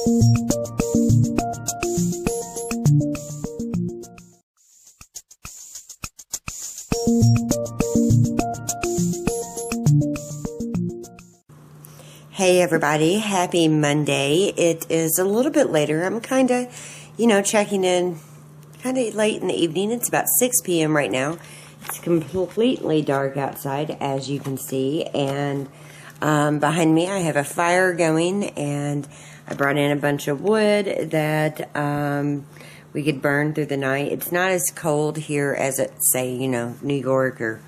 Hey everybody, happy Monday. It is a little bit later. I'm kind of, checking in kind of late in the evening. It's about 6 p.m. right now. It's completely dark outside, as you can see. And behind me, I have a fire going, and I brought in a bunch of wood that we could burn through the night. It's not as cold here as it, say, New York or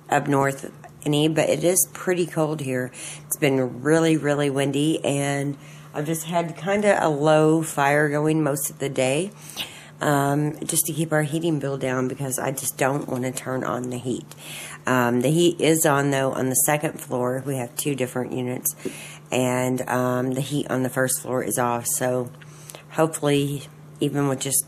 up north but it is pretty cold here. It's been really, really windy, and I've just had kind of a low fire going most of the day, just to keep our heating bill down, because I just don't want to turn on the heat. The heat is on, though, on the second floor. We have 2 different units, and the heat on the first floor is off, so hopefully, even with just,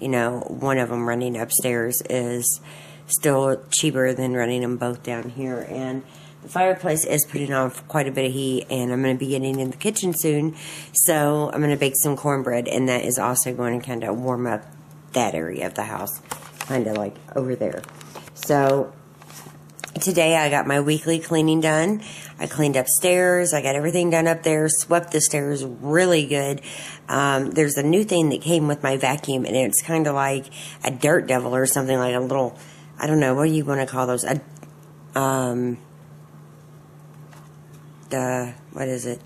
one of them running upstairs is still cheaper than running them both down here. And the fireplace is putting off quite a bit of heat, and I'm going to be getting in the kitchen soon, so I'm going to bake some cornbread, and that is also going to kind of warm up that area of the house, kind of like over there. So today I got my weekly cleaning done. I cleaned upstairs. I got everything done up there, swept the stairs really good. There's a new thing that came with my vacuum, and it's kind of like a dirt devil or something, like a little, I don't know, what do you want to call those? What is it?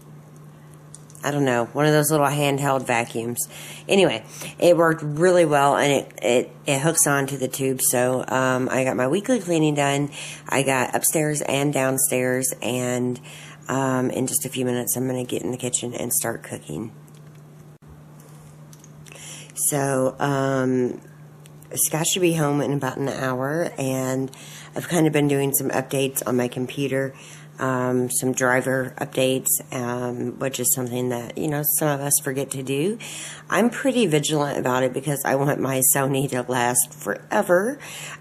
I don't know. One of those little handheld vacuums. Anyway, it worked really well, and it hooks onto the tube. So I got my weekly cleaning done. I got upstairs and downstairs, and in just a few minutes, I'm going to get in the kitchen and start cooking. So Scott should be home in about an hour, and I've kind of been doing some updates on my computer, some driver updates, which is something that, some of us forget to do. I'm pretty vigilant about it because I want my Sony to last forever,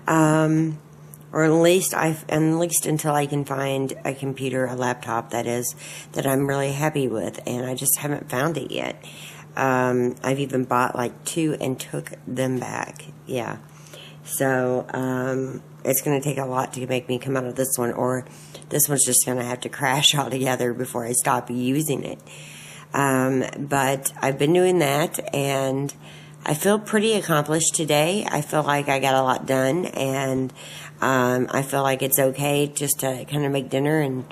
or at least until I can find a computer, a laptop that I'm really happy with, and I just haven't found it yet. I've even bought like 2 and took them back. Yeah. So, it's going to take a lot to make me come out of this one, or this one's just going to have to crash altogether before I stop using it. But I've been doing that, and I feel pretty accomplished today. I feel like I got a lot done, and I feel like it's okay just to kind of make dinner and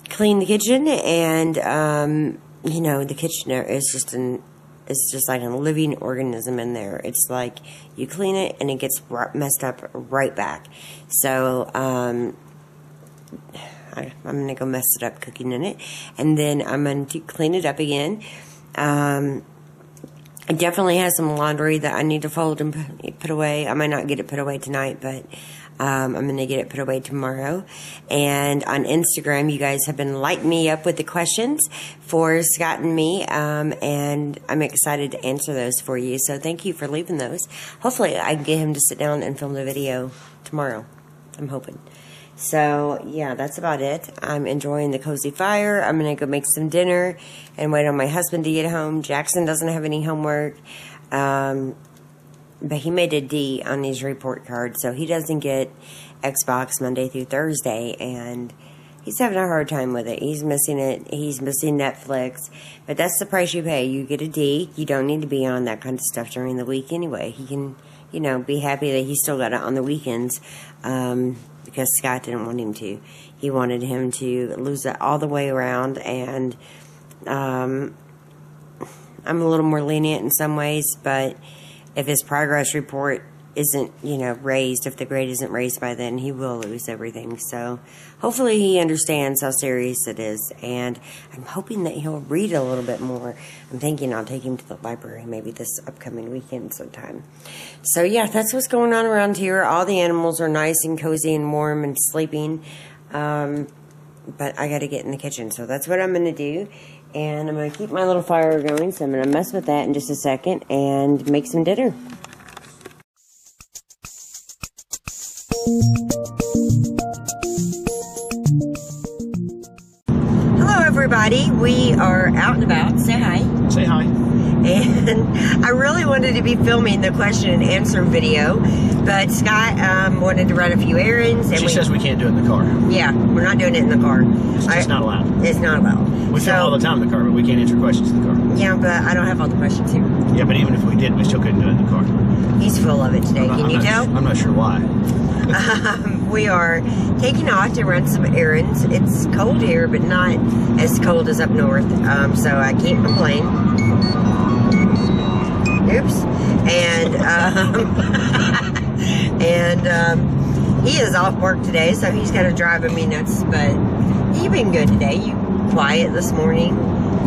clean the kitchen, and the kitchen is just like a living organism in there. It's like you clean it and it gets messed up right back. So I'm going to go mess it up cooking in it, and then I'm going to clean it up again. I definitely have some laundry that I need to fold and put away. I might not get it put away tonight, but I'm going to get it put away tomorrow. And on Instagram, you guys have been lighting me up with the questions for Scott and me, and I'm excited to answer those for you. So thank you for leaving those. Hopefully I can get him to sit down and film the video tomorrow. I'm hoping. So, yeah, that's about it. I'm enjoying the cozy fire. I'm going to go make some dinner and wait on my husband to get home. Jackson doesn't have any homework. But he made a D on his report card, so he doesn't get Xbox Monday through Thursday, and he's having a hard time with it. He's missing it. He's missing Netflix, but that's the price you pay. You get a D. You don't need to be on that kind of stuff during the week anyway. He can, be happy that he still got it on the weekends, because Scott didn't want him to. He wanted him to lose it all the way around, and I'm a little more lenient in some ways, but if his progress report isn't, raised, if the grade isn't raised by then, he will lose everything. So hopefully he understands how serious it is, and I'm hoping that he'll read a little bit more. I'm thinking I'll take him to the library maybe this upcoming weekend sometime. So yeah, that's what's going on around here. All the animals are nice and cozy and warm and sleeping, but I got to get in the kitchen, so that's what I'm going to do. And I'm going to keep my little fire going, so I'm going to mess with that in just a second and make some dinner. Hello, everybody. everybody. We are out and about. Say hi. Say hi. And I really wanted to be filming the question and answer video, but Scott wanted to run a few errands. And she says we can't do it in the car. Yeah, we're not doing it in the car. It's just not allowed. It's not allowed. We film all the time in the car, but we can't answer questions in the car. Yeah, but I don't have all the questions here. Yeah, but even if we did, we still couldn't do it in the car. He's full of it today. Can you tell? I'm not sure why. We are taking off to run some errands. It's cold here, but not as cold as up north, so I can't complain. Oops. And he is off work today, so he's kind of driving me nuts, but he's been good today. You quiet this morning.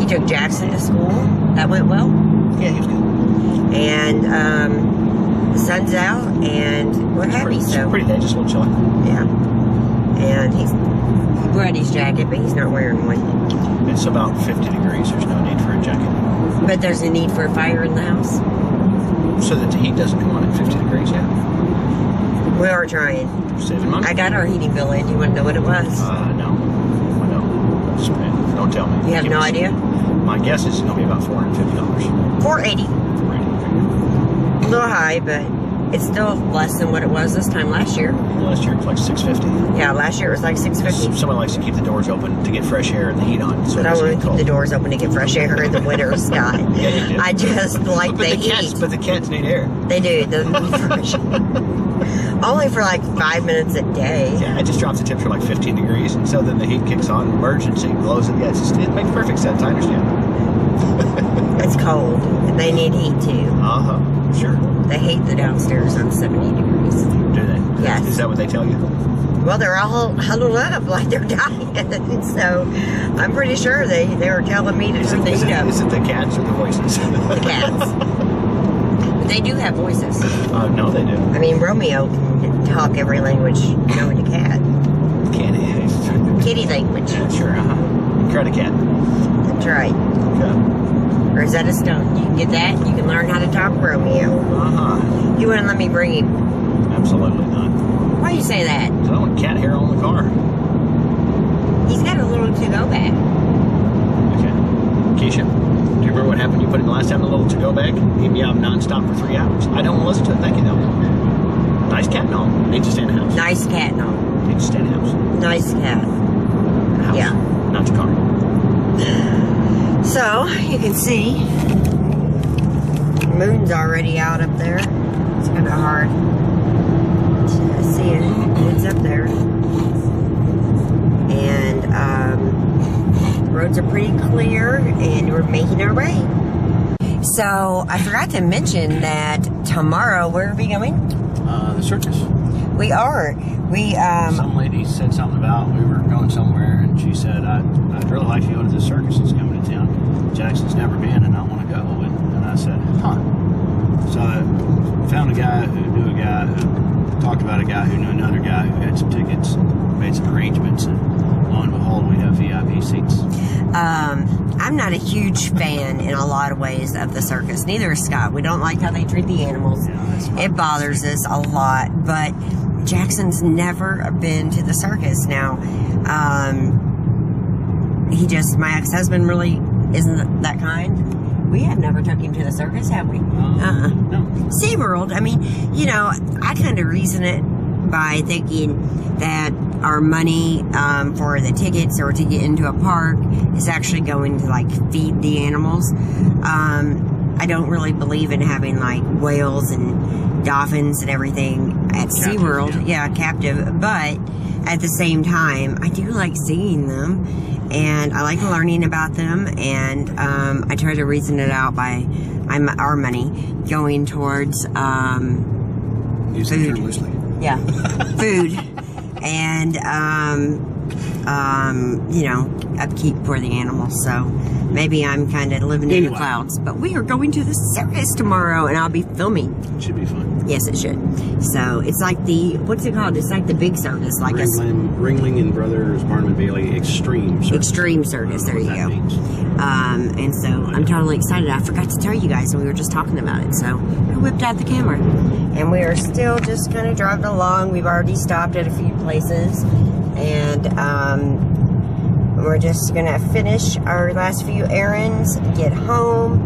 He took Jackson to school. That went well. Yeah, he was good. And the sun's out, and we're happy. It's so pretty day, just a little chilly. Yeah. And he brought his jacket, but he's not wearing one. It's about 50 degrees. There's no need for a jacket. But there's a need for a fire in the house. So that the heat doesn't come on at 50 degrees, yeah. We are trying. Saving money. I got our heating bill in. Do you want to know what it was? No. Don't tell me. You have no idea? My guess is it's going to be about $450. $480. A little high, but it's still less than what it was this time last year. Last year it was like $650. Yeah, last year it was like $650. Someone likes to keep the doors open to get fresh air and the heat on. So but I want to keep the doors open to get fresh air in the winter, Scott. Yeah, you do. I just like the heat. But the cats need air. They do. They need fresh only for like 5 minutes a day. Yeah, it just drops the temperature like 15 degrees, and so then the heat kicks on. Emergency blows it. Yeah, it makes perfect sense. I understand. It's cold, and they need heat too. Sure. They hate the downstairs on 70 degrees. Do they? Yes. Is that what they tell you? Well, they're all huddled up like they're dying, so I'm pretty sure they were telling me to turn the heat up. Is it the cats or the voices? The cats. But they do have voices. No, they do. I mean, Romeo can talk every language known to cat. Can he? Kitty language. Yeah, sure. Karate cat. That's right. Okay. Or is that a stone? You can get that, you can learn how to talk Romeo. You wouldn't let me bring him? Absolutely not. Why do you say that? I don't want cat hair on the car. He's got a little to-go bag. Okay. Kisha, do you remember what happened? You put him last time in a little to-go bag? He meowed nonstop for 3 hours. I don't want to listen to it. Thank you, though. Nice cat, no. Needs to stay in the house. Nice cat, no. Needs to stay in the house. Nice cat. House. Yeah. Not the car. So, you can see, the moon's already out up there. It's kind of hard to see it. It's up there. And, roads are pretty clear, and we're making our way. So, I forgot to mention that tomorrow, where are we going? The circus. We are. Some lady said something about we were going somewhere, and she said, I'd really like to go to the circus that's coming to town. Jackson's never been, and I want to go. And I said, So I found a guy who knew a guy who talked about a guy who knew another guy who had some tickets, made some arrangements, and lo and behold, we have VIP seats. I'm not a huge fan in a lot of ways of the circus. Neither is Scott. We don't like how they treat the animals. Yeah, it bothers us a lot, but Jackson's never been to the circus. Now, my ex-husband really isn't that kind. We have never took him to the circus, have we? No. SeaWorld, I mean, I kind of reason it by thinking that our money for the tickets or to get into a park is actually going to, like, feed the animals. I don't really believe in having, like, whales and dolphins and everything at SeaWorld. Yeah, captive. But at the same time, I do like seeing them, and I like learning about them, and I try to reason it out by our money going towards food. Loosely. Yeah, food, and upkeep for the animals. So maybe I'm kind of living in the clouds. But we are going to the circus tomorrow, and I'll be filming. It should be fun. Yes, it should. So it's like what's it called? It's like the big circus, like Ringling and Brothers Barnum and Bailey Extreme Circus. Extreme Circus. There you go. And so I'm totally excited. I forgot to tell you guys, and we were just talking about it. So I whipped out the camera, and we are still just kind of driving along. We've already stopped at a few places, and We're just gonna finish our last few errands, get home,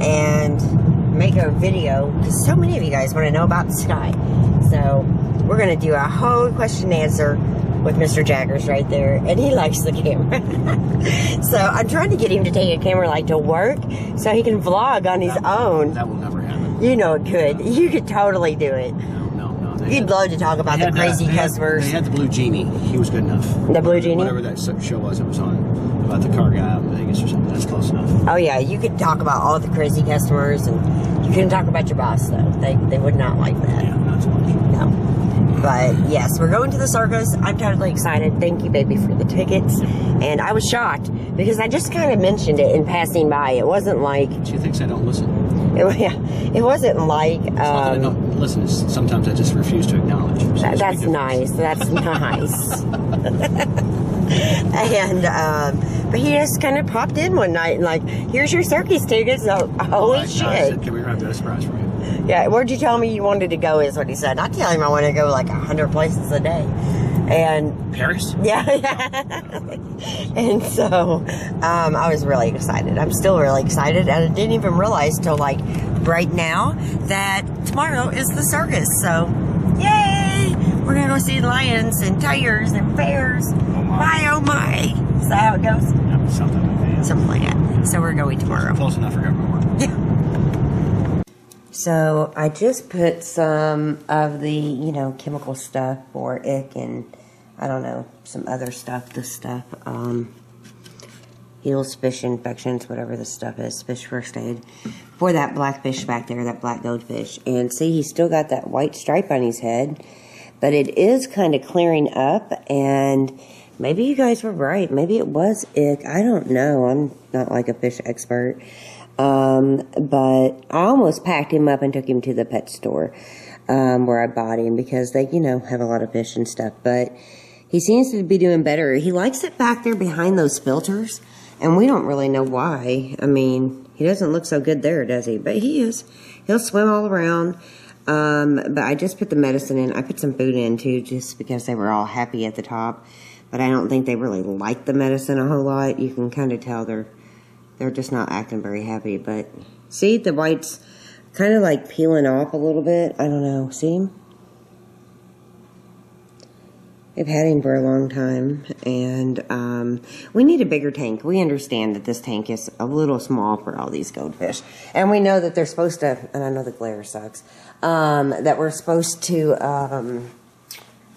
and make a video, because so many of you guys want to know about the sky. So we're gonna do a whole question and answer with Mr. Jaggers right there, and he likes the camera. So I'm trying to get him to take a camera like to work so he can vlog on his own. That will never happen. You know it could. You could totally do it. No. You'd love to talk about the crazy customers. They had the Blue Genie. He was good enough. The Blue Genie? Whatever that show was it was on, about the car guy out in Vegas or something. That's close enough. Oh yeah, you could talk about all the crazy customers, and you couldn't talk about your boss though. They would not like that. Yeah, not so much. No. But yes, we're going to the circus. I'm totally excited. Thank you, baby, for the tickets. And I was shocked because I just kind of mentioned it in passing by. It wasn't like... She thinks I don't listen. It wasn't like... It's not that I don't listen. It's sometimes I just refuse to acknowledge. So that's nice. That's nice. And, but he just kind of popped in one night and like, here's your circus tickets. So, holy shit. I said, can we have a surprise for you? Yeah, where'd you tell me you wanted to go is what he said. I tell him I want to go like 100 places a day. And Paris? Yeah. And so I was really excited. I'm still really excited, and I didn't even realize till like right now that tomorrow is the circus. So yay! We're gonna go see lions and tigers and bears. Oh my. Oh my. Is that how it goes? Yeah, something like that. Something like that. So we're going tomorrow. Close enough for government work. Yeah. So I just put some of the, chemical stuff for ick and, I don't know, some other stuff, heals fish infections, whatever the stuff is, fish first aid, for that black fish back there, that black goldfish. And see, he's still got that white stripe on his head, but it is kind of clearing up, and maybe you guys were right. Maybe it was ick. I don't know. I'm not like a fish expert. But I almost packed him up and took him to the pet store, where I bought him, because they, have a lot of fish and stuff, but he seems to be doing better. He likes it back there behind those filters, and we don't really know why. I mean, he doesn't look so good there, does he? But he is. He'll swim all around. But I just put the medicine in. I put some food in too, just because they were all happy at the top, but I don't think they really like the medicine a whole lot. You can kind of tell they're just not acting very happy. But see, the white's kind of like peeling off a little bit. I don't know. See him? They've had him for a long time, and we need a bigger tank. We understand that this tank is a little small for all these goldfish, and we know that they're supposed to, and I know the glare sucks, that we're supposed to,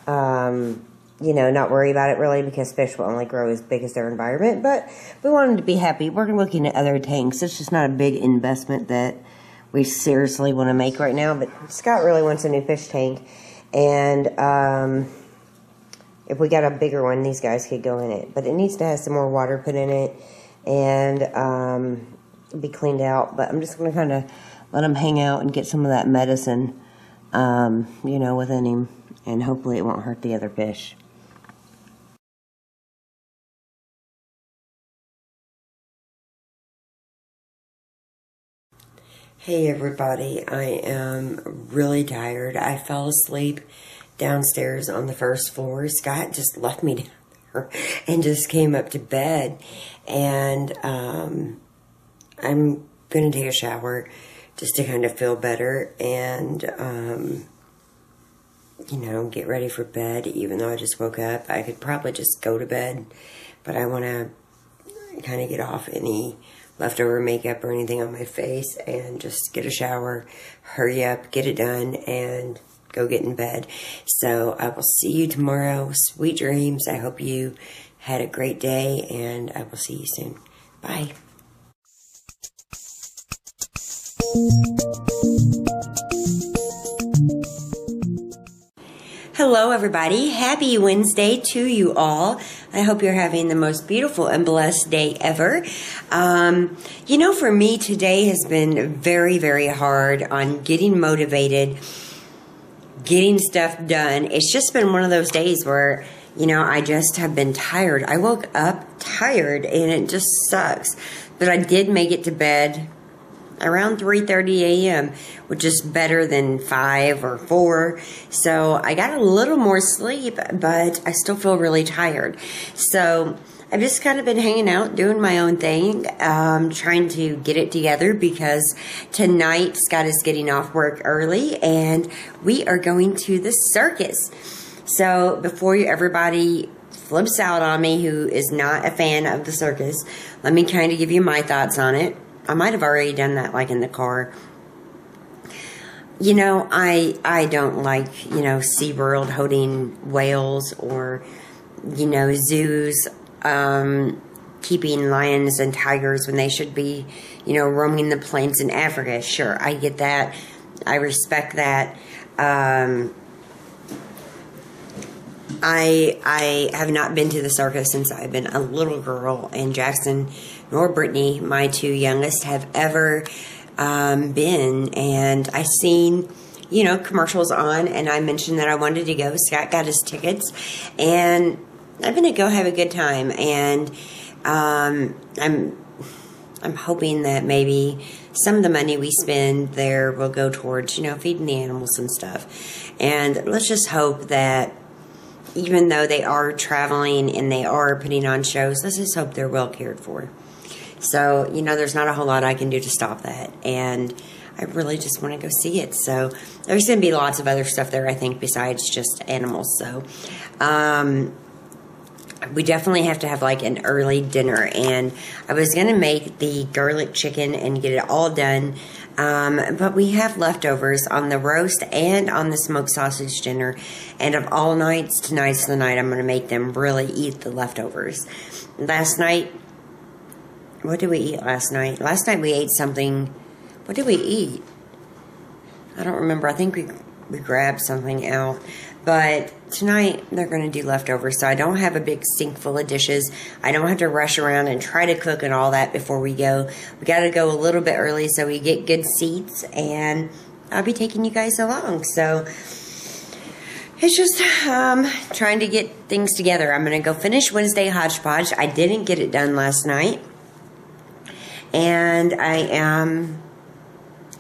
not worry about it really, because fish will only grow as big as their environment, but we want them to be happy. We're looking at other tanks. It's just not a big investment that we seriously want to make right now, but Scott really wants a new fish tank, and if we got a bigger one, these guys could go in it. But it needs to have some more water put in it and be cleaned out. But I'm just going to kind of let him hang out and get some of that medicine, within him. And hopefully it won't hurt the other fish. Hey everybody, I am really tired. I fell asleep downstairs on the first floor. Scott just left me down there and just came up to bed, and I'm gonna take a shower just to kind of feel better and get ready for bed. Even though I just woke up, I could probably just go to bed, but I want to kind of get off any leftover makeup or anything on my face and just get a shower, hurry up, get it done, and go get in bed. So I will see you tomorrow. Sweet dreams. I hope you had a great day, and I will see you soon. Bye. Hello everybody. Happy Wednesday to you all. I hope you're having the most beautiful and blessed day ever. For me, today has been very, very hard on getting motivated, getting stuff done. It's just been one of those days where, I just have been tired. I woke up tired and it just sucks. But I did make it to bed around 3:30 a.m., which is better than 5 or 4. So I got a little more sleep, but I still feel really tired. So I've just kind of been hanging out, doing my own thing, trying to get it together because tonight Scott is getting off work early and we are going to the circus. So before everybody flips out on me who is not a fan of the circus, let me kind of give you my thoughts on it. I might have already done that like in the car. You know, I don't like, you know, SeaWorld holding whales or, you know, zoos keeping lions and tigers when they should be, you know, roaming the plains in Africa. Sure, I get that. I respect that. I have not been to the circus since I've been a little girl, and Jackson nor Brittany, my two youngest, have ever been. And I seen, you know, commercials on, and I mentioned that I wanted to go. Scott got his tickets, and I'm gonna go have a good time. And I'm hoping that maybe some of the money we spend there will go towards, you know, feeding the animals and stuff. And let's just hope that even though they are traveling and they are putting on shows, let's just hope they're well cared for. So, you know, there's not a whole lot I can do to stop that. And I really just want to go see it. So there's going to be lots of other stuff there, I think, besides just animals. So we definitely have to have like an early dinner. And I was going to make the garlic chicken and get it all done. But we have leftovers on the roast and on the smoked sausage dinner. And of all nights, tonight's the night I'm going to make them really eat the leftovers. Last night, what did we eat last night? Last night we ate something. What did we eat? I don't remember. I think we grabbed something out. But tonight they're going to do leftovers. So I don't have a big sink full of dishes. I don't have to rush around and try to cook and all that before we go. We got to go a little bit early so we get good seats. And I'll be taking you guys along. So it's just trying to get things together. I'm going to go finish Wednesday Hodgepodge. I didn't get it done last night. And I am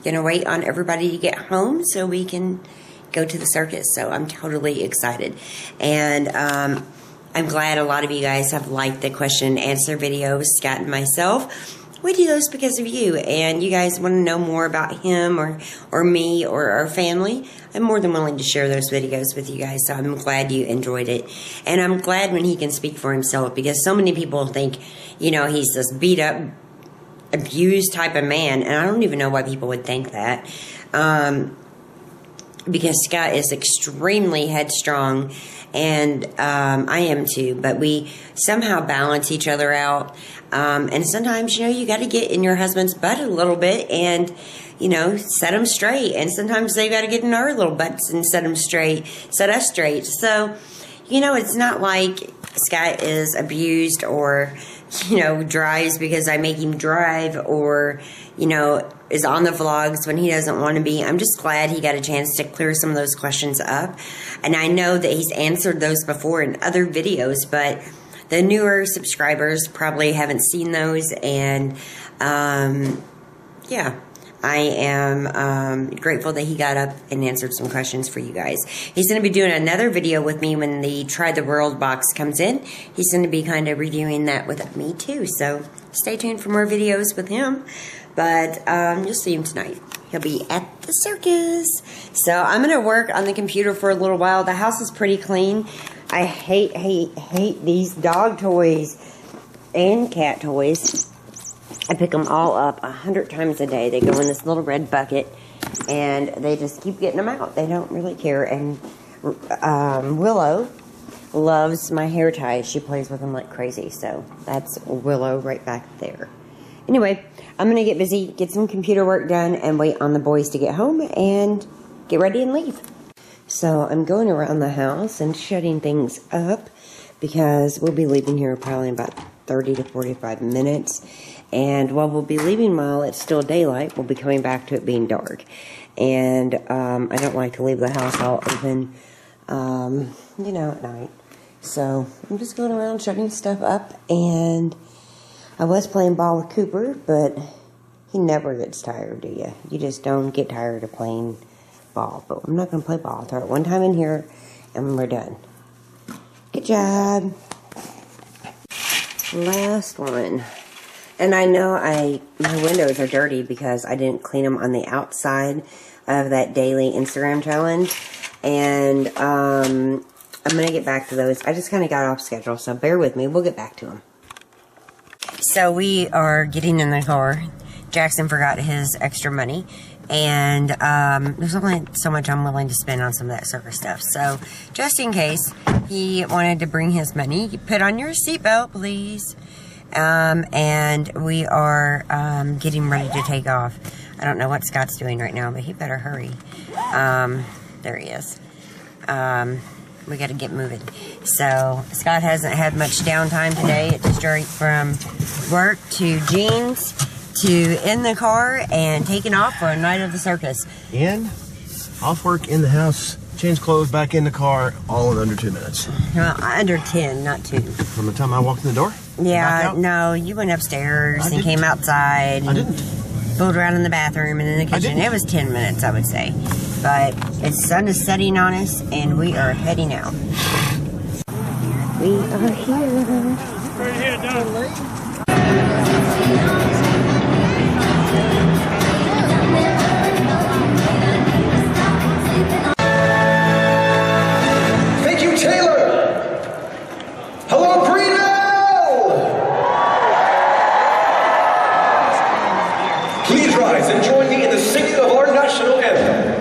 going to wait on everybody to get home so we can go to the circus. So I'm totally excited. And I'm glad a lot of you guys have liked the question and answer videos. Scott and myself, we do those because of you. And you guys want to know more about him or me or our family. I'm more than willing to share those videos with you guys. So I'm glad you enjoyed it. And I'm glad when he can speak for himself, because so many people think, you know, he's this beat up, abused type of man. And I don't even know why people would think that. Because Scott is extremely headstrong, and I am too, but we somehow balance each other out. And sometimes, you know, you got to get in your husband's butt a little bit and, you know, set them straight. And sometimes they got to get in our little butts and set us straight. So, you know, it's not like Scott is abused or, you know, drives because I make him drive, or, you know, is on the vlogs when he doesn't want to be. I'm just glad he got a chance to clear some of those questions up. And I know that he's answered those before in other videos, but the newer subscribers probably haven't seen those. And, yeah, I am grateful that he got up and answered some questions for you guys. He's going to be doing another video with me when the Try the World box comes in. He's going to be kind of reviewing that with me too. So stay tuned for more videos with him. But you'll see him tonight. He'll be at the circus. So I'm going to work on the computer for a little while. The house is pretty clean. I hate these dog toys and cat toys. I pick them all up 100 times a day. They go in this little red bucket, and they just keep getting them out. They don't really care. And Willow loves my hair ties. She plays with them like crazy. So that's Willow right back there. Anyway, I'm going to get busy, get some computer work done, and wait on the boys to get home and get ready and leave. So I'm going around the house and shutting things up because we'll be leaving here probably in about 30 to 45 minutes. And while we'll be leaving while it's still daylight, we'll be coming back to it being dark. And I don't like to leave the house all open, you know, at night. So I'm just going around shutting stuff up, and I was playing ball with Cooper, but he never gets tired, do you? You just don't get tired of playing ball. But I'm not going to play ball. I'll throw it one time in here, and we're done. Good job. Last one. And I know my windows are dirty because I didn't clean them on the outside of that daily Instagram challenge. And I'm going to get back to those. I just kind of got off schedule, so bear with me. We'll get back to them. So we are getting in the car. Jackson forgot his extra money. And there's only so much I'm willing to spend on some of that circus stuff. So just in case he wanted to bring his money, put on your seatbelt, please. And we are getting ready to take off. I don't know what Scott's doing right now, but he better hurry. There he is. We got to get moving. So Scott hasn't had much downtime today. It's straight from work to jeans to in the car and taking off for a night of the circus. Off work, in the house, change clothes, back in the car, all in under 2 minutes. Well, under 10, not 2. From the time I walked in the door? Yeah, no, you went upstairs and came outside. I didn't. Fooled around in the bathroom and in the kitchen. It was 10 minutes, I would say. But the sun is setting on us and we are heading out. We are here. Right here, Don. Thank you, Taylor. Hello, Greenville. Please rise and join me in the singing of our national anthem.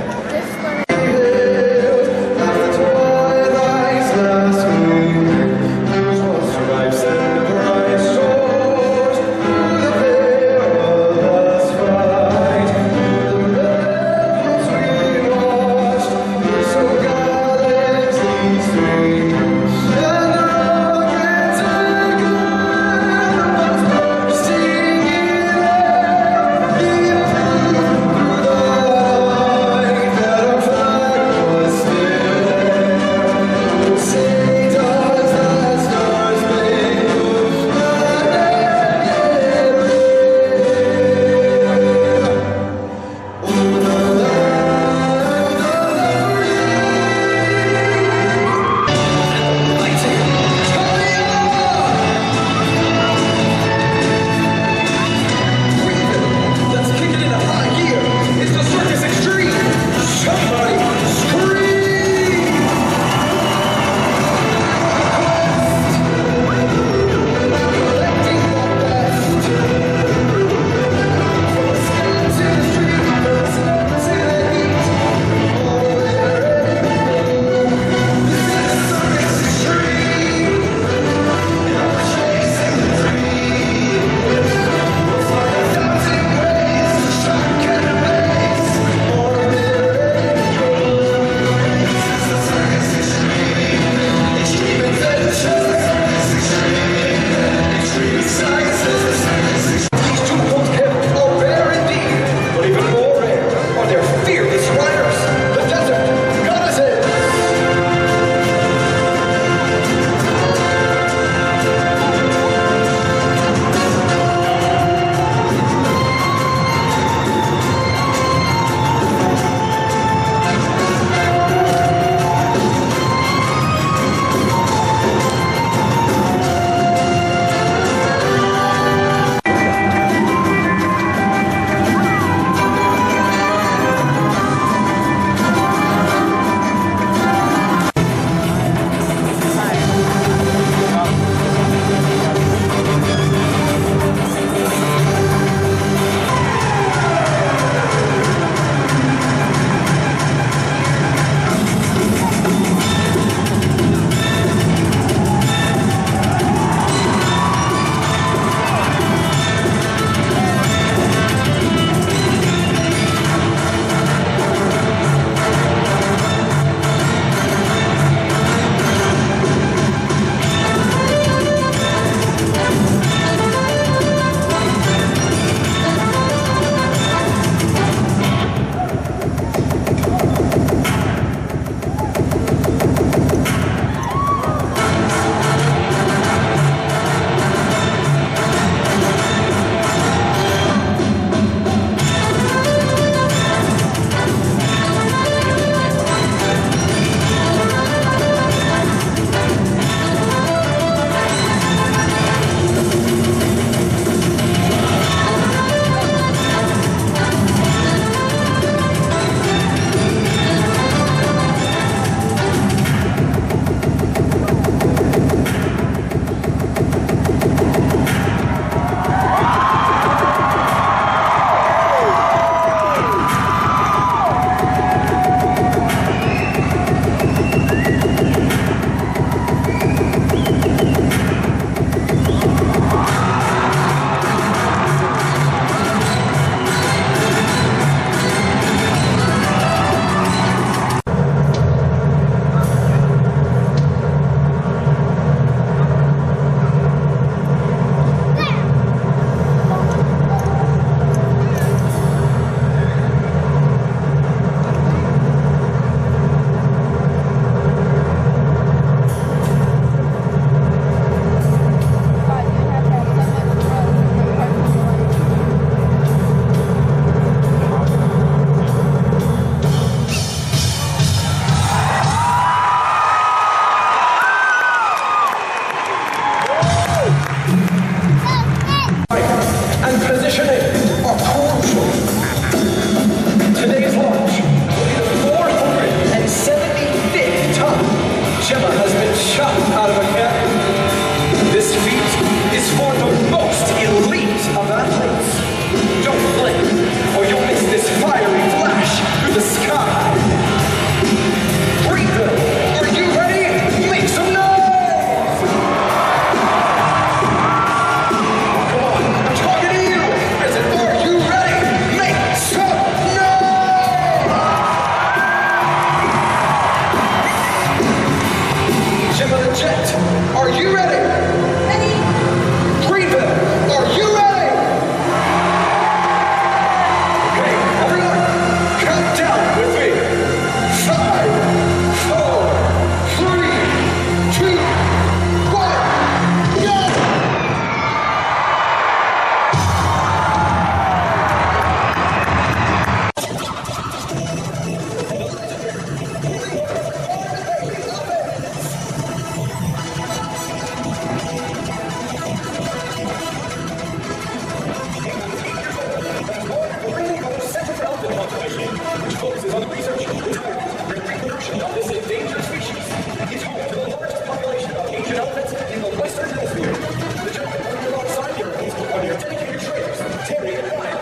Terry and Ryan.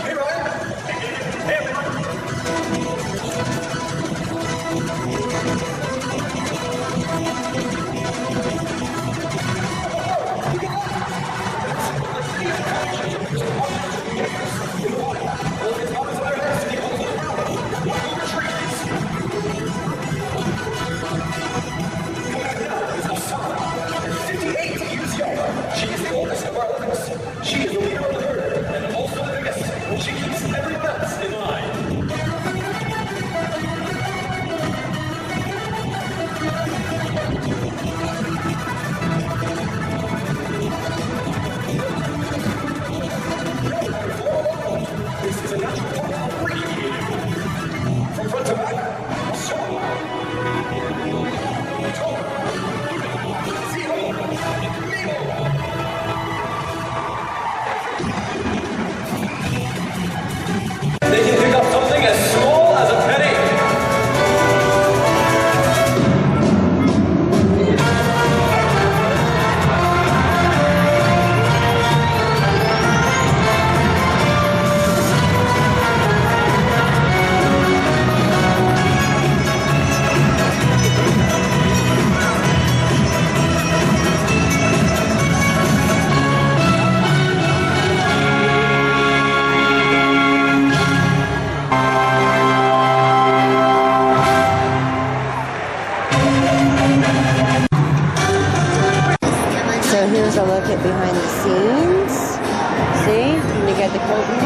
Hey, Ryan. Hey, Ryan. She is the oldest of our litters. She is the leader of the herd, and also the biggest. She keeps everyone else in line. This is a natural form of breeding. From front to back, show. They can pick up something as small as a penny. So here's a look at behind the scenes. See? You got the curtain.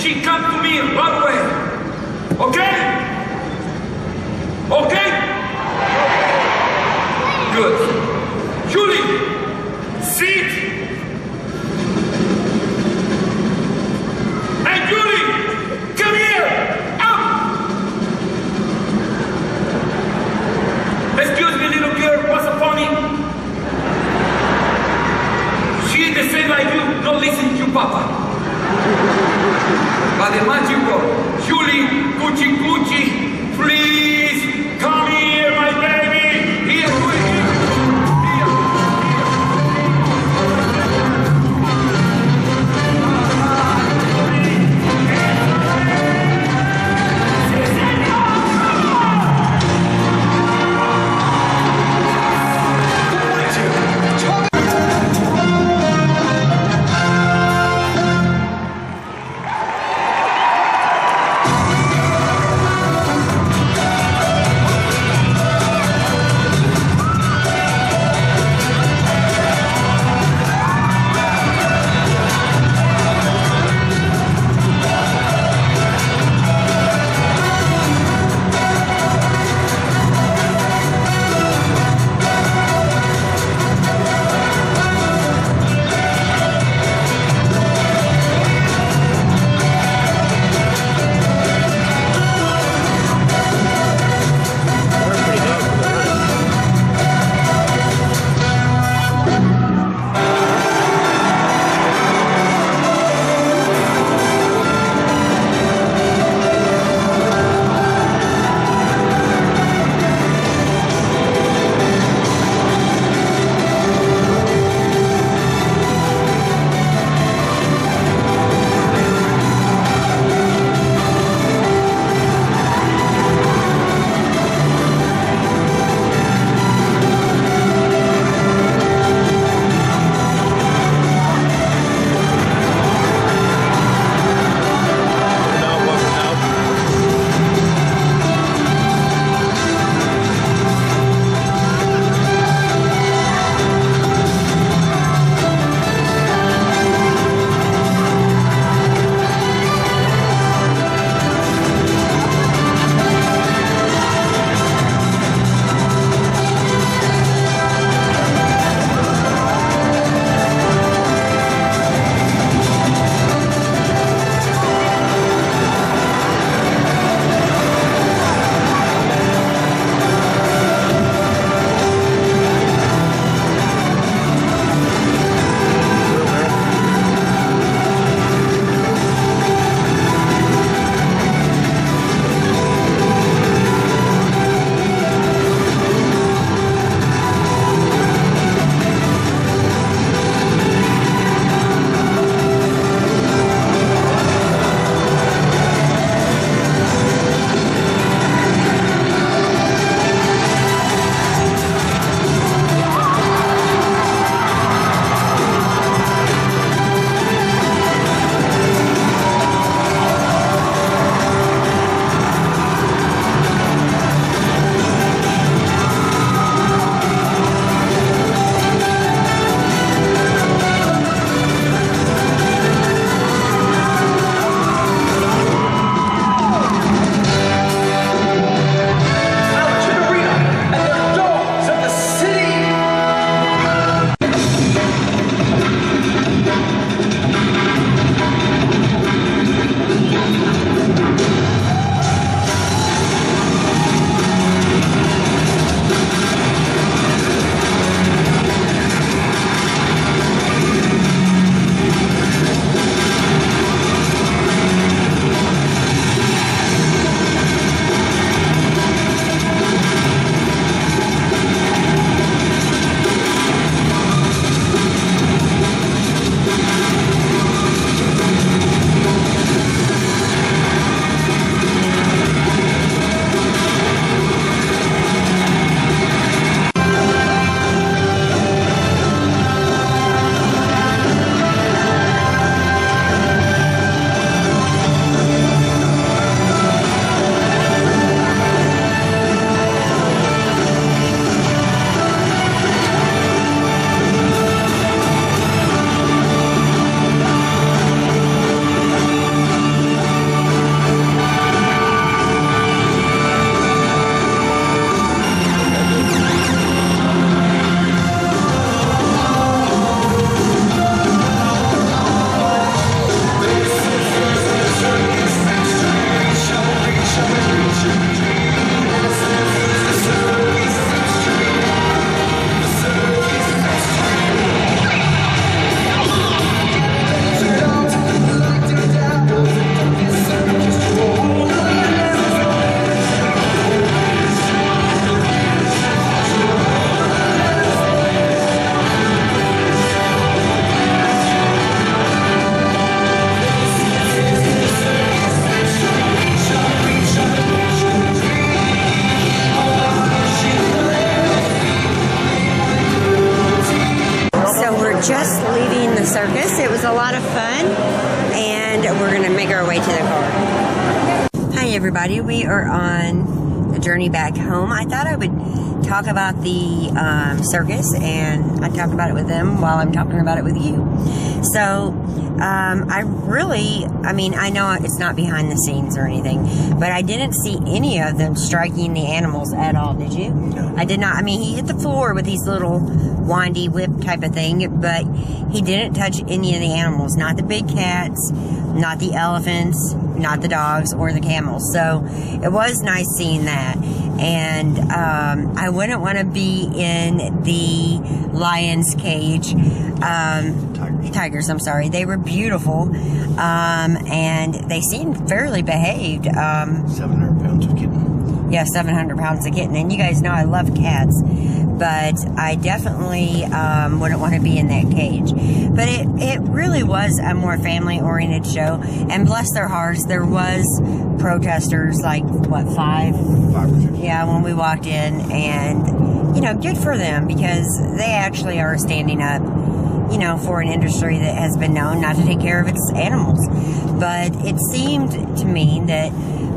she come to me right away. Okay? Okay? Good. Julie, sit. Hey, Julie, come here. Up. Excuse me, little girl. What's so funny? She is the same like you. Don't listen to Papa. But the magical Julie, Gucci, please come here, my baby. Here, leaving the circus. It was a lot of fun, and we're going to make our way to the car. Hi, everybody. We are on the journey back home. I thought I would talk about the circus, and I talk about it with them while I'm talking about it with you. So, I know it's not behind the scenes or anything, but I didn't see any of them striking the animals at all, did you? No. I did not. I mean, he hit the floor with these little windy whip type of thing, but he didn't touch any of the animals, not the big cats, not the elephants, not the dogs, or the camels. So it was nice seeing that. And I wouldn't want to be in the lion's cage. Tigers, I'm sorry. They were beautiful. And they seemed fairly behaved. 700 pounds of kitten. Yeah, 700 pounds of kitten. And you guys know I love cats. But I definitely wouldn't want to be in that cage. But it really was a more family-oriented show. And bless their hearts, there was protesters, like, what, 5? 5 or 6. Yeah, when we walked in. And, good for them, because they actually are standing up, for an industry that has been known not to take care of its animals. But it seemed to me that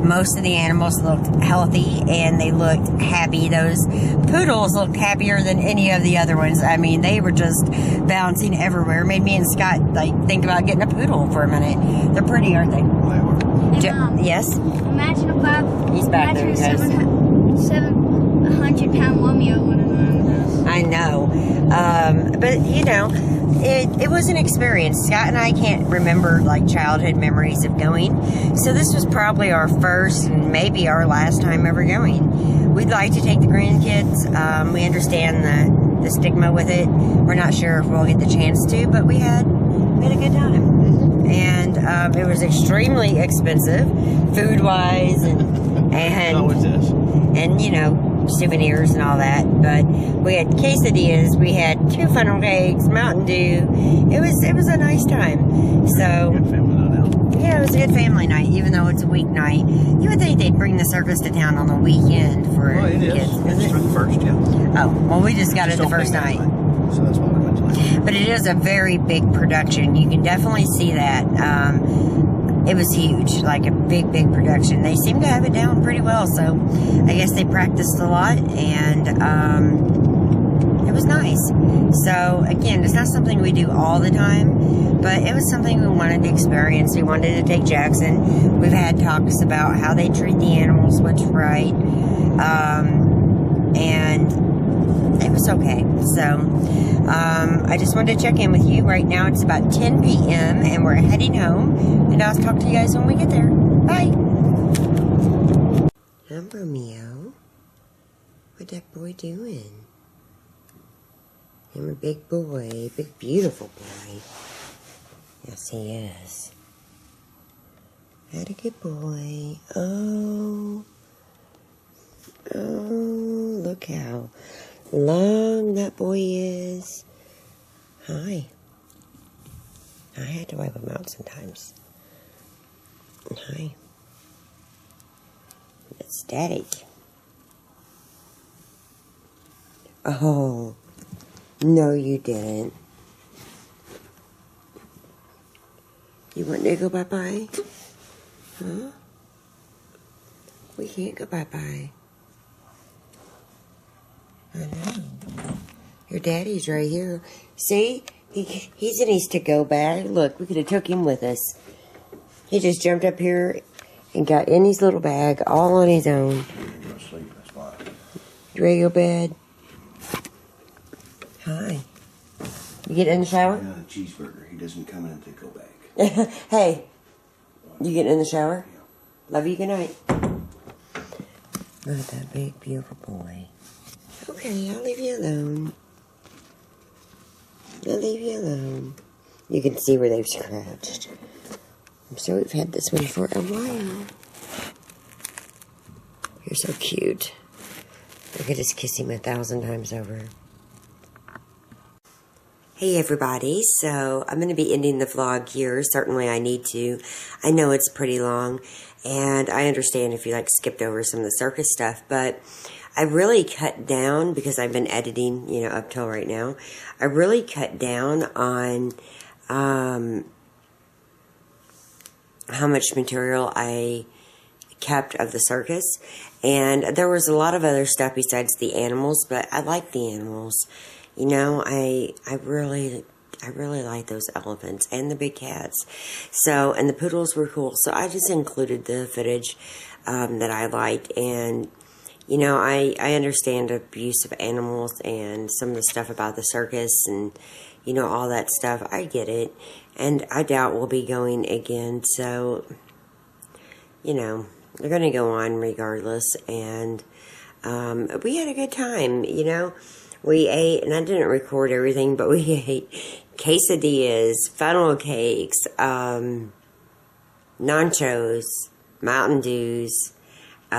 most of the animals looked healthy and they looked happy. Those poodles looked happier than any of the other ones. I mean, they were just bouncing everywhere. Made me and Scott think about getting a poodle for a minute. They're pretty, aren't they? They were. And, yes. Imagine if He's back there, guys. 700-pound Romeo went around us. I know. But, it was an experience. Scott and I can't remember, childhood memories of going. So this was probably our first and maybe our last time ever going. We'd like to take the grandkids. We understand the stigma with it. We're not sure if we'll get the chance to, but we had a good time. And it was extremely expensive, food-wise, and always is. And, souvenirs and all that. But we had quesadillas, we had 2 funnel cakes, Mountain Dew. It was a nice time. So, Good family night out. yeah, it was a good family night, even though it's a weeknight. You would think they'd bring the circus to town on the weekend for Well, it is. kids. It's through the first, yeah. Oh, well, we just got it Just the opening first that night. So that's why we went tonight. But it is a very big production. You can definitely see that. It was huge, like a big, big production. They seem to have it down pretty well, so I guess they practiced a lot, and it was nice. So, again, it's not something we do all the time, but it was something we wanted to experience. We wanted to take Jackson. We've had talks about how they treat the animals, what's right, and it was okay. So, I just wanted to check in with you. Right now it's about 10 p.m. and we're heading home. And I'll talk to you guys when we get there. Bye. Hi, Romeo. What that boy doing? I'm a big boy. Big, beautiful boy. Yes, he is. Had a good boy. Oh, look how long that boy is. Hi. I had to wipe him out sometimes. Hi. It's Daddy. Oh, no you didn't. You want to go bye-bye? Huh? We can't go bye-bye. I know. Your daddy's right here. See? He's in his to-go bag. Look, we could have took him with us. He just jumped up here and got in his little bag all on his own. Sleep, that's why. You ready to go to bed? Hi. You get in the shower? A cheeseburger. He doesn't come in and take go back. Hey. You getting in the shower? Yeah. Love you. Good night. Look at that big, beautiful boy. Okay, I'll leave you alone. I'll leave you alone. You can see where they've scratched. I'm sure we've had this one for a while. You're so cute. I could just kiss him 1,000 times over. Hey everybody, so I'm going to be ending the vlog here. Certainly I need to. I know it's pretty long, and I understand if you skipped over some of the circus stuff, but I really cut down, because I've been editing, you know, up till right now. I really cut down on how much material I kept of the circus. And there was a lot of other stuff besides the animals, but I like the animals. You know, I really like those elephants and the big cats. So, and the poodles were cool. So I just included the footage that I liked. And, you know, I understand abuse of animals and some of the stuff about the circus and, you know, all that stuff. I get it. And I doubt we'll be going again. So, you know, they're going to go on regardless. And we had a good time, you know. We ate, and I didn't record everything, but we ate quesadillas, funnel cakes, nachos, Mountain Dews. We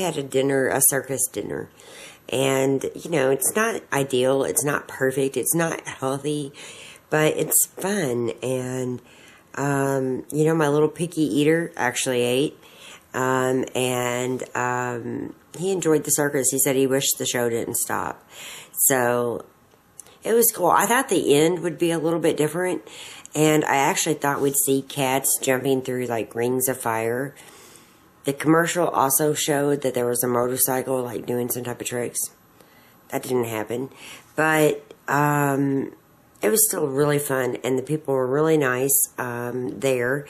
had a dinner, a circus dinner. And, you know, it's not ideal, it's not perfect, it's not healthy, but it's fun. And, you know, my little picky eater actually ate. He enjoyed the circus. He said he wished the show didn't stop. So it was cool. I thought the end would be a little bit different. And I actually thought we'd see cats jumping through like rings of fire. The commercial also showed that there was a motorcycle like doing some type of tricks. That didn't happen. But it was still really fun. And the people were really nice there.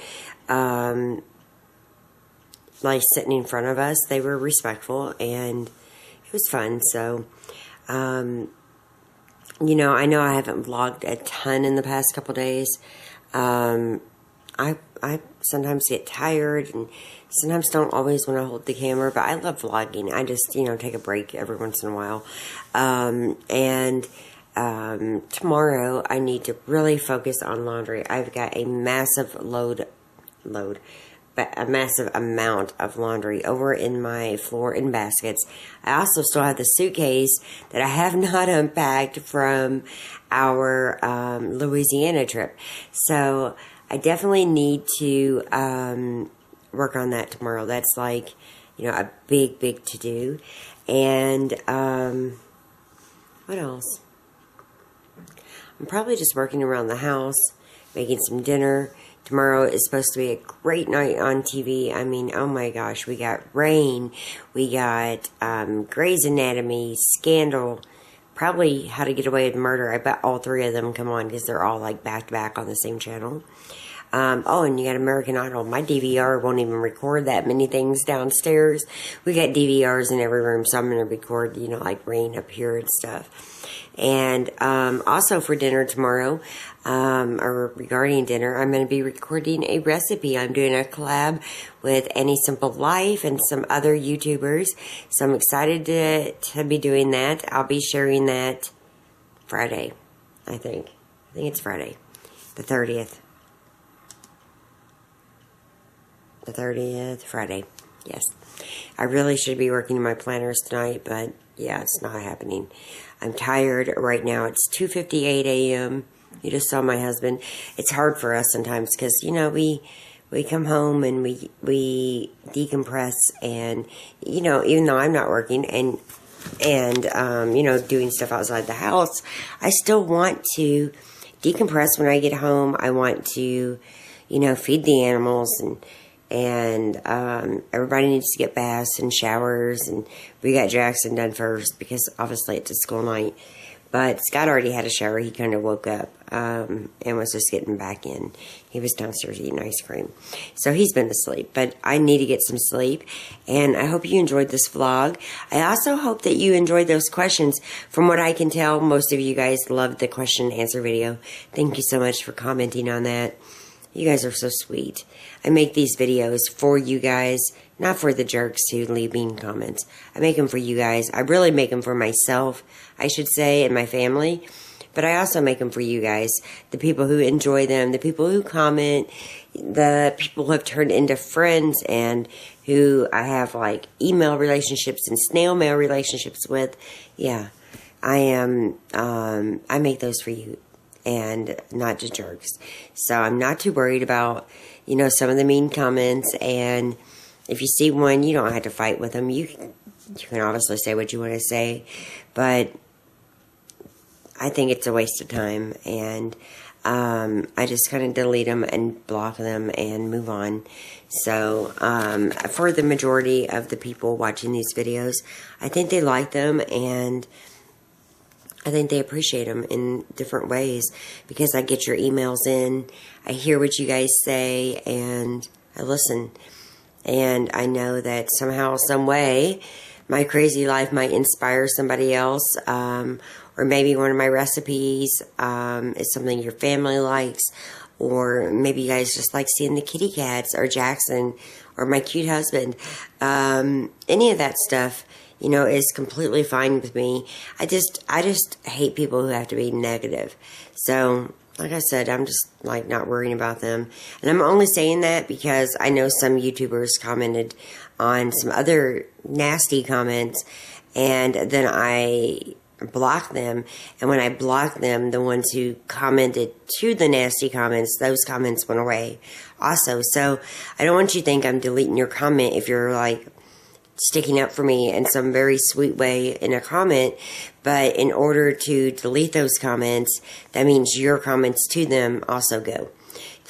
Like sitting in front of us, they were respectful, and it was fun. So, you know I haven't vlogged a ton in the past couple days. I sometimes get tired, and sometimes don't always want to hold the camera, but I love vlogging. I just, you know, take a break every once in a while. Tomorrow I need to really focus on laundry. I've got a massive but a massive amount of laundry over in my floor in baskets. I also still have the suitcase that I have not unpacked from our Louisiana trip. So I definitely need to work on that tomorrow. That's like, you know, a big to-do. And what else? I'm probably just working around the house, making some dinner. Tomorrow is supposed to be a great night on TV. I mean, oh my gosh, we got Rain, we got Grey's Anatomy, Scandal, probably How to Get Away with Murder. I bet all three of them come on because they're all like back to back on the same channel. Oh, and you got American Idol. My DVR won't even record that many things downstairs. We got DVRs in every room, so I'm going to record, you know, like Rain up here and stuff. And also for dinner tomorrow, or regarding dinner, I'm going to be recording a recipe. I'm doing a collab with Any Simple Life and some other YouTubers. So I'm excited to be doing that. I'll be sharing that Friday, I think. I think it's Friday, the 30th. The 30th, Friday. Yes. I really should be working on my planners tonight, but yeah, it's not happening. I'm tired right now. It's 2:58 a.m. You just saw my husband. It's hard for us sometimes because, you know, we come home and we decompress, and, you know, even though I'm not working and you know, doing stuff outside the house, I still want to decompress when I get home. I want to, you know, feed the animals, and everybody needs to get baths and showers, and we got Jackson done first because obviously it's a school night. But Scott already had a shower. He kind of woke up and was just getting back in. He was downstairs eating ice cream. So he's been asleep, but I need to get some sleep. And I hope you enjoyed this vlog. I also hope that you enjoyed those questions. From what I can tell, most of you guys loved the question and answer video. Thank you so much for commenting on that. You guys are so sweet. I make these videos for you guys, not for the jerks who leave mean comments. I make them for you guys. I really make them for myself, I should say, and my family. But I also make them for you guys, the people who enjoy them, the people who comment, the people who have turned into friends and who I have like email relationships and snail mail relationships with. Yeah, I make those for you. And not just jerks. So I'm not too worried about, you know, some of the mean comments. And if you see one, you don't have to fight with them. You can obviously say what you want to say, but I think it's a waste of time, and I just kind of delete them and block them and move on. So for the majority of the people watching these videos, I think they like them, and I think they appreciate them in different ways, because I get your emails in, I hear what you guys say, and I listen. And I know that somehow, some way, my crazy life might inspire somebody else, or maybe one of my recipes is something your family likes, or maybe you guys just like seeing the kitty cats, or Jackson, or my cute husband. Any of that stuff, you know, is completely fine with me. I just hate people who have to be negative. So, like I said, I'm just like not worrying about them. And I'm only saying that because I know some YouTubers commented on some other nasty comments, and then I blocked them. And when I blocked them, the ones who commented to the nasty comments, those comments went away also. So I don't want you to think I'm deleting your comment if you're like sticking up for me in some very sweet way in a comment. But in order to delete those comments, that means your comments to them also go.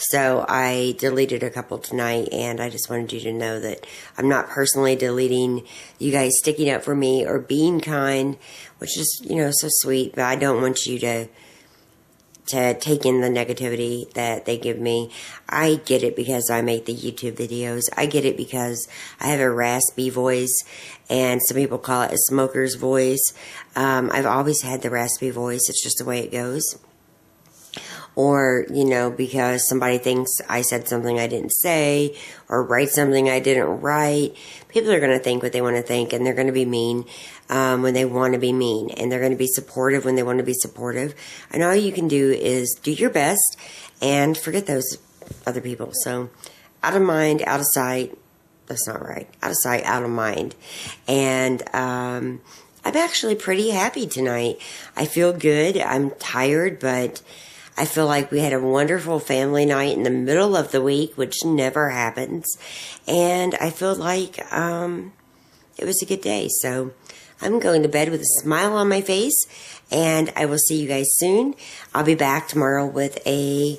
So I deleted a couple tonight, and I just wanted you to know that I'm not personally deleting you guys sticking up for me or being kind, which is, you know, so sweet, but I don't want you to take in the negativity that they give me. I get it because I make the YouTube videos. I get it because I have a raspy voice, and some people call it a smoker's voice. I've always had the raspy voice. It's just the way it goes. Or, you know, because somebody thinks I said something I didn't say, or write something I didn't write. People are going to think what they want to think, and they're going to be mean when they want to be mean, and they're going to be supportive when they want to be supportive. And all you can do is do your best and forget those other people. So, out of mind, out of sight. That's not right. Out of sight, out of mind. And I'm actually pretty happy tonight. I feel good. I'm tired, but I feel like we had a wonderful family night in the middle of the week, which never happens. And I feel like it was a good day. So I'm going to bed with a smile on my face, and I will see you guys soon. I'll be back tomorrow with a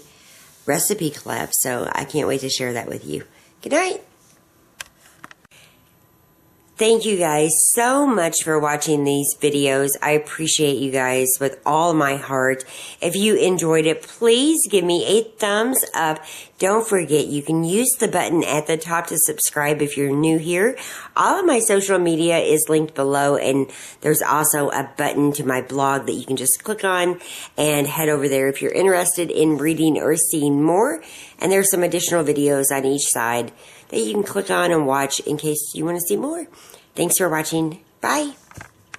recipe collab, so I can't wait to share that with you. Good night. Thank you guys so much for watching these videos. I appreciate you guys with all my heart. If you enjoyed it, please give me a thumbs up. Don't forget, you can use the button at the top to subscribe if you're new here. All of my social media is linked below, and there's also a button to my blog that you can just click on and head over there if you're interested in reading or seeing more. And there's some additional videos on each side that you can click on and watch in case you want to see more. Thanks for watching. Bye.